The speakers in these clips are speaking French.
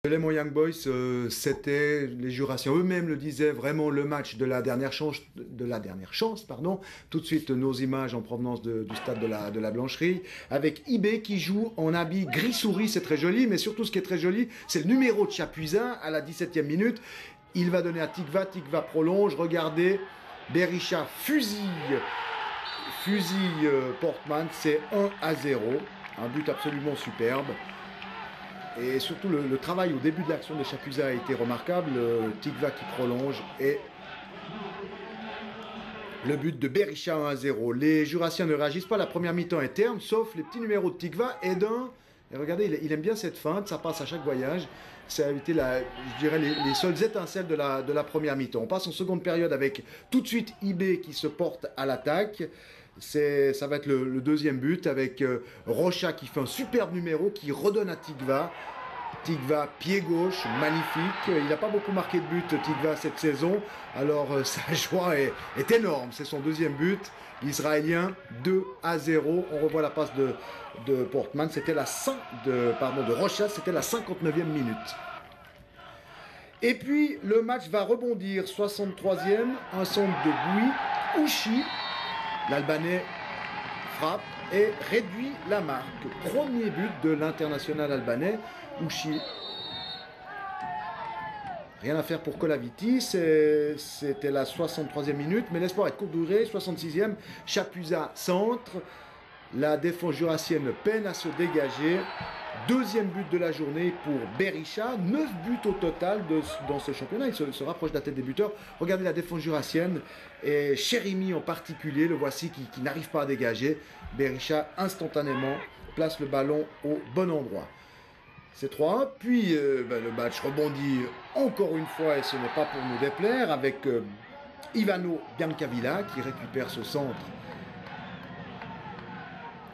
Les Young Boys, c'était, les Jurassiens eux-mêmes le disaient, vraiment le match de la dernière chance, pardon. Tout de suite, nos images en provenance du stade de la Blancherie, avec Ibé qui joue en habit gris-souris, c'est très joli, mais surtout ce qui est très joli, c'est le numéro de Chapuisat à la 17e minute. Il va donner à Tikva, Tikva prolonge, regardez, Berisha fusille Portman, c'est 1-0, un but absolument superbe. Et surtout, le travail au début de l'action de Chapuisat a été remarquable. Tikva qui prolonge et le but de Berisha 1-0. Les Jurassiens ne réagissent pas, la première mi-temps est terne, sauf les petits numéros de Tikva et d'un. Et regardez, il aime bien cette feinte, ça passe à chaque voyage. Ça a été, je dirais, les seules étincelles de la première mi-temps. On passe en seconde période avec tout de suite Ibé qui se porte à l'attaque. Ça va être le deuxième but avec Rocha qui fait un superbe numéro, qui redonne à Tikva. Tikva, pied gauche, magnifique. Il n'a pas beaucoup marqué de but, Tikva, cette saison. Alors, sa joie est énorme. C'est son deuxième but. L'Israélien, 2-0. On revoit la passe de Portman. C'était de Rocha, c'était la 59e minute. Et puis, le match va rebondir. 63e, un centre de Bouy. Ouchi, l'Albanais, frappe et réduit la marque. Premier but de l'international albanais. Ouchi. Rien à faire pour Colaviti, c'était la 63e minute, mais l'espoir est de courte durée, 66e, Chapuisat centre, la défense jurassienne peine à se dégager, deuxième but de la journée pour Berisha, 9 buts au total dans ce championnat, il se rapproche de la tête des buteurs. Regardez la défense jurassienne, et Cherimi en particulier, le voici qui n'arrive pas à dégager. Berisha instantanément place le ballon au bon endroit. C'est 3-1, puis le match rebondit encore une fois, et ce n'est pas pour nous déplaire, avec Ivano Biancavilla qui récupère ce centre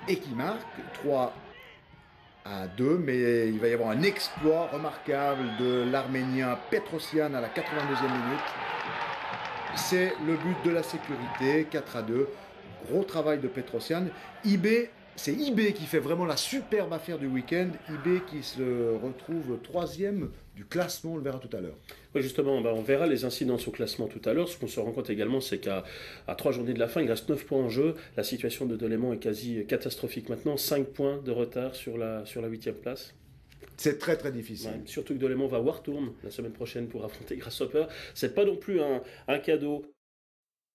et qui marque 3-2, mais il va y avoir un exploit remarquable de l'Arménien Petrosian à la 82e minute. C'est le but de la sécurité, 4-2, gros travail de Petrosian. C'est Ibé qui fait vraiment la superbe affaire du week-end. Ibé qui se retrouve 3e du classement, on le verra tout à l'heure. Oui, justement, on verra les incidences au classement tout à l'heure. Ce qu'on se rend compte également, c'est qu'à 3 journées de la fin, il reste 9 points en jeu. La situation de Delémont est quasi catastrophique maintenant. 5 points de retard sur la 8e place. C'est très très difficile. Ouais, surtout que Delémont va Wartourne la semaine prochaine pour affronter Grasshopper. C'est pas non plus un cadeau.